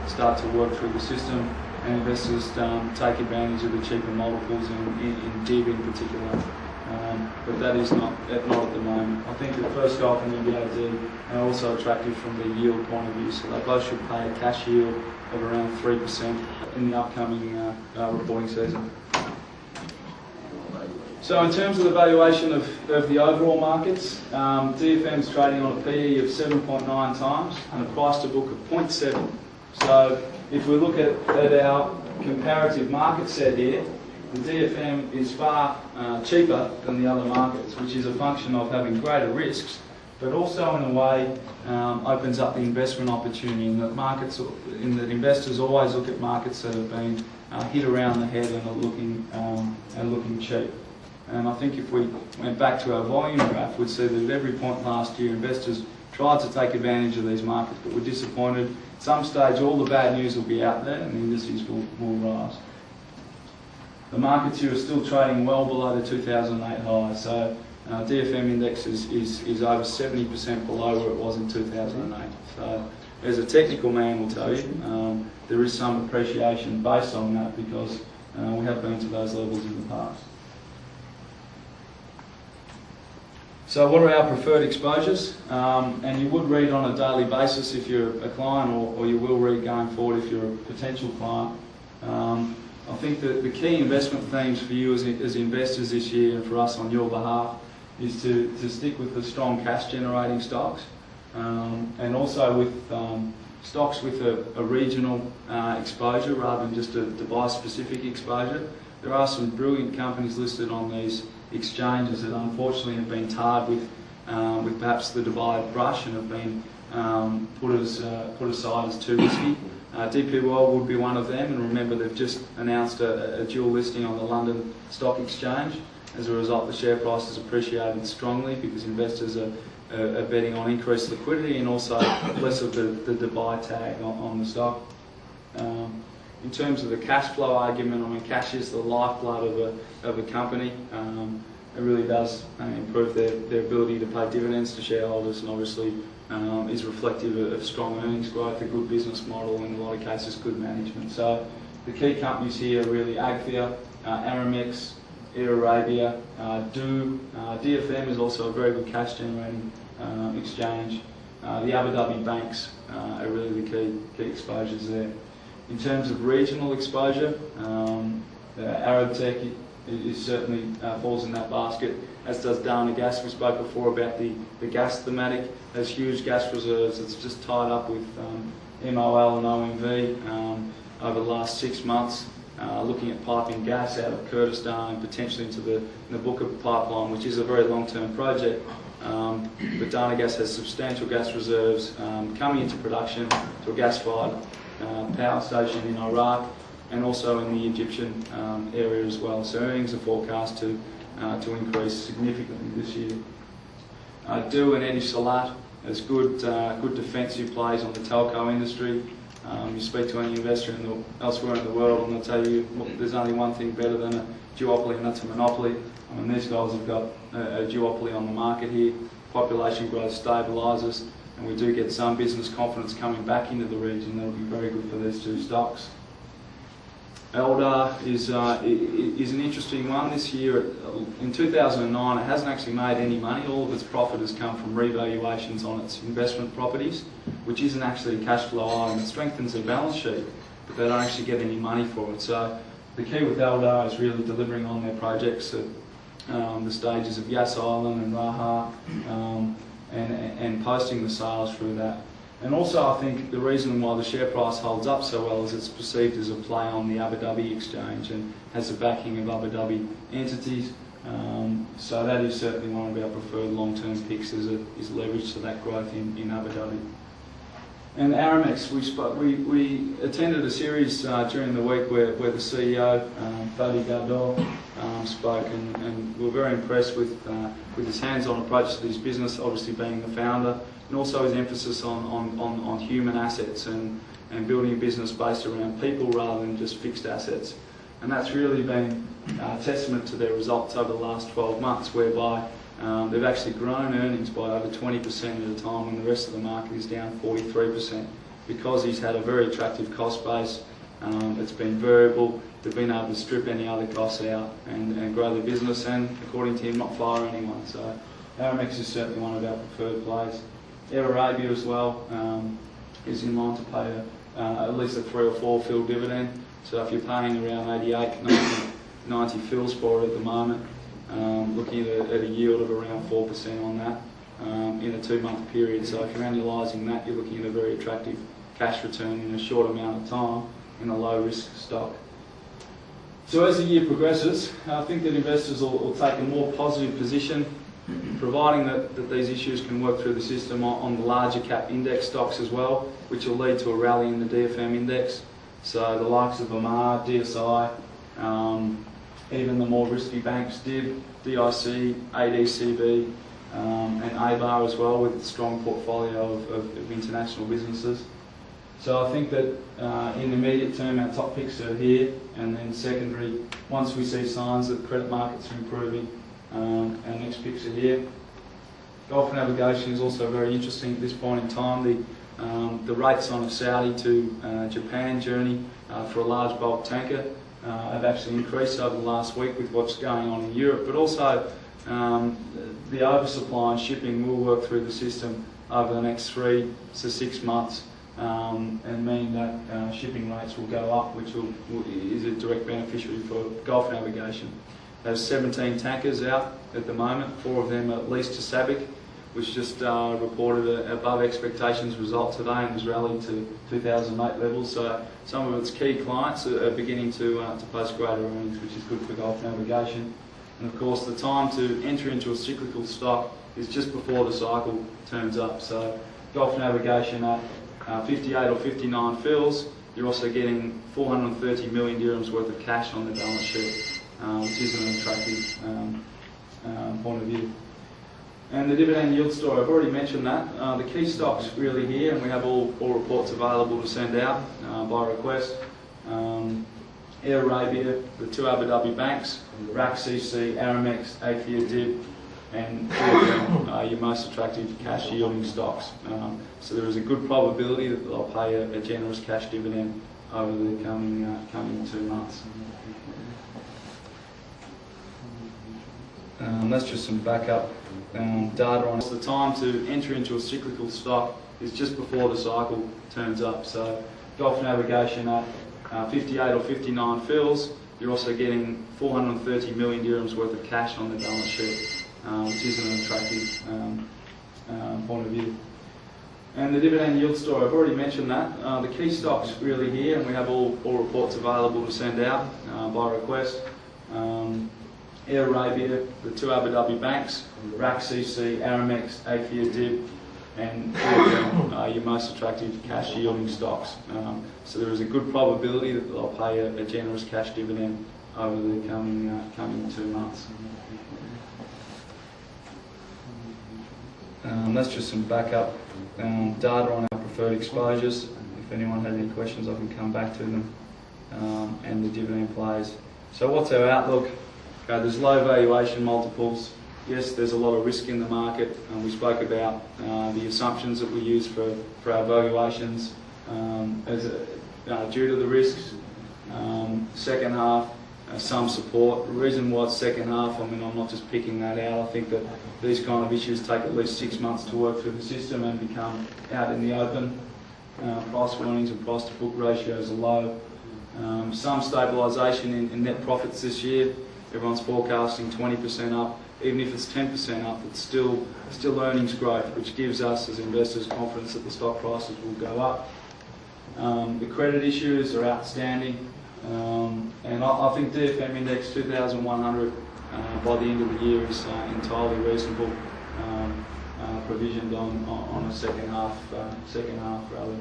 start to work through the system, and investors take advantage of the cheaper multiples in DIB in particular. But that is not at the moment. I think the first Gulf and NBAD are also attractive from the yield point of view, so they both should pay a cash yield of around 3% in the upcoming reporting season. So in terms of the valuation of the overall markets, DFM is trading on a PE of 7.9 times and a price to book of 0.7. So if we look at our comparative market set here, the DFM is far cheaper than the other markets, which is a function of having greater risks, but also in a way opens up the investment opportunity in that investors always look at markets that have been hit around the head and are looking cheap. And I think if we went back to our volume graph, we'd see that at every point last year investors tried to take advantage of these markets but were disappointed. At some stage all the bad news will be out there and the indices will rise. The markets here are still trading well below the 2008 high, so DFM index is over 70% below where it was in 2008. So as a technical man will tell you, there is some appreciation based on that because we have been to those levels in the past. So what are our preferred exposures? And you would read on a daily basis if you're a client, or you will read going forward if you're a potential client. I think that the key investment themes for you as investors this year and for us on your behalf is to stick with the strong cash generating stocks and also with stocks with a regional exposure rather than just a device specific exposure. There are some brilliant companies listed on these exchanges that unfortunately have been tarred with perhaps the Dubai brush and have been put aside as too risky. DP World would be one of them, and remember they've just announced a dual listing on the London Stock Exchange. As a result, the share price has appreciated strongly because investors are betting on increased liquidity and also less of the Dubai tag on the stock. In terms of the cash flow argument, I mean, cash is the lifeblood of a company. It really does improve their ability to pay dividends to shareholders, and obviously is reflective of strong earnings growth, a good business model, and in a lot of cases good management. So the key companies here are really Agfia, Aramex, Air Arabia, DFM is also a very good cash generating exchange. The Abu Dhabi banks are really the key exposures there. In terms of regional exposure, Arab Tech is certainly falls in that basket, as does Dana Gas. We spoke before about the gas thematic. There's huge gas reserves. It's just tied up with MOL and OMV over the last 6 months, looking at piping gas out of Kurdistan and potentially into the Nabucco pipeline, which is a very long-term project. But Dana Gas has substantial gas reserves coming into production to a gas-fired power station in Iraq and also in the Egyptian area as well. So earnings are forecast to increase significantly this year. Do and Edi Salat as good defensive plays on the telco industry. You speak to any investor elsewhere in the world and they'll tell you there's only one thing better than a duopoly, and that's a monopoly. I mean, these guys have got a duopoly on the market here. Population growth stabilises, and we do get some business confidence coming back into the region. That'll be very good for these two stocks. Eldar is an interesting one this year. In 2009, it hasn't actually made any money. All of its profit has come from revaluations on its investment properties, which isn't actually a cash flow item. It strengthens their balance sheet, but they don't actually get any money for it. So the key with Eldar is really delivering on their projects at the stages of Yas Island and Raha, and posting the sales through that. And also I think the reason why the share price holds up so well is it's perceived as a play on the Abu Dhabi exchange and has the backing of Abu Dhabi entities. So that is certainly one of our preferred long-term picks, is leverage to that growth in Abu Dhabi. And Aramex, we attended a series during the week where the CEO, Fadi Gardor, spoke, and we were very impressed with his hands-on approach to this business, obviously being the founder, and also his emphasis on human assets and building a business based around people rather than just fixed assets. And that's really been a testament to their results over the last 12 months, whereby they've actually grown earnings by over 20% at a time when the rest of the market is down 43%. because he's had a very attractive cost base. It's been variable. They've been able to strip any other costs out and grow the business, and according to him, not fire anyone. So Aramex is certainly one of our preferred plays. Air Arabia as well is in line to pay at least a 3 or 4 fil dividend. So if you're paying around 88, 90 fils for it at the moment, looking at a yield of around 4% on that in a 2-month period. So if you're annualising that, you're looking at a very attractive cash return in a short amount of time in a low risk stock. So as the year progresses, I think that investors will take a more positive position, providing that these issues can work through the system on the larger cap index stocks as well, which will lead to a rally in the DFM index. So the likes of Amar, DSI, even the more risky banks, DIB, DIC, ADCB, and ABAR as well, with a strong portfolio of international businesses. So I think that in the immediate term, our top picks are here, and then secondary, once we see signs that credit markets are improving, our next picks are here. Gulf navigation is also very interesting at this point in time. The rates on a Saudi to Japan journey for a large bulk tanker have actually increased over the last week with what's going on in Europe, but also the oversupply in shipping will work through the system over the next 3 to 6 months. And mean that shipping rates will go up, which is a direct beneficiary for Gulf navigation. There's 17 tankers out at the moment, 4 of them at least to SABIC, which just reported an above expectations result today and has rallied to 2008 levels. So some of its key clients are beginning to post greater earnings, which is good for Gulf navigation. And of course, the time to enter into a cyclical stock is just before the cycle turns up. So Gulf navigation at 58 or 59 fils, you're also getting 430 million dirhams worth of cash on the balance sheet, which is an attractive point of view. And the dividend yield story, I've already mentioned that. The key stocks really here, and we have all reports available to send out by request. Air Arabia, the 2 Abu Dhabi banks, RAC CC, Aramex, Athea DIB, and are your most attractive cash yielding stocks. So there is a good probability that they'll pay a generous cash dividend over the coming 2 months. That's just some backup data on the time to enter into a cyclical stock is just before the cycle turns up. So Gulf navigation at 58 or 59 fils, you're also getting 430 million dirhams worth of cash on the balance sheet, which is an attractive point of view. And the dividend yield story, I've already mentioned that. The key stocks really here, and we have all reports available to send out by request. Air Arabia, the 2 Abu Dhabi banks, RAC CC, Aramex, Athea DIB, and are your most attractive cash yielding stocks. So there is a good probability that they'll pay a generous cash dividend over the coming 2 months. That's just some backup data on our preferred exposures. If anyone had any questions, I can come back to them, and the dividend plays. So what's our outlook? Okay, there's low valuation multiples. Yes, there's a lot of risk in the market. We spoke about the assumptions that we use for our valuations due to the risks. Second half, some support. The reason why it's second half, I mean, I'm not just picking that out. I think that these kind of issues take at least 6 months to work through the system and become out in the open. Price to earnings and price to book ratios are low. Some stabilisation in net profits this year. Everyone's forecasting 20% up. Even if it's 10% up, it's still earnings growth, which gives us as investors confidence that the stock prices will go up. The credit issues are outstanding, and I think DFM index 2,100 by the end of the year is entirely reasonable, provisioned on a second half rally.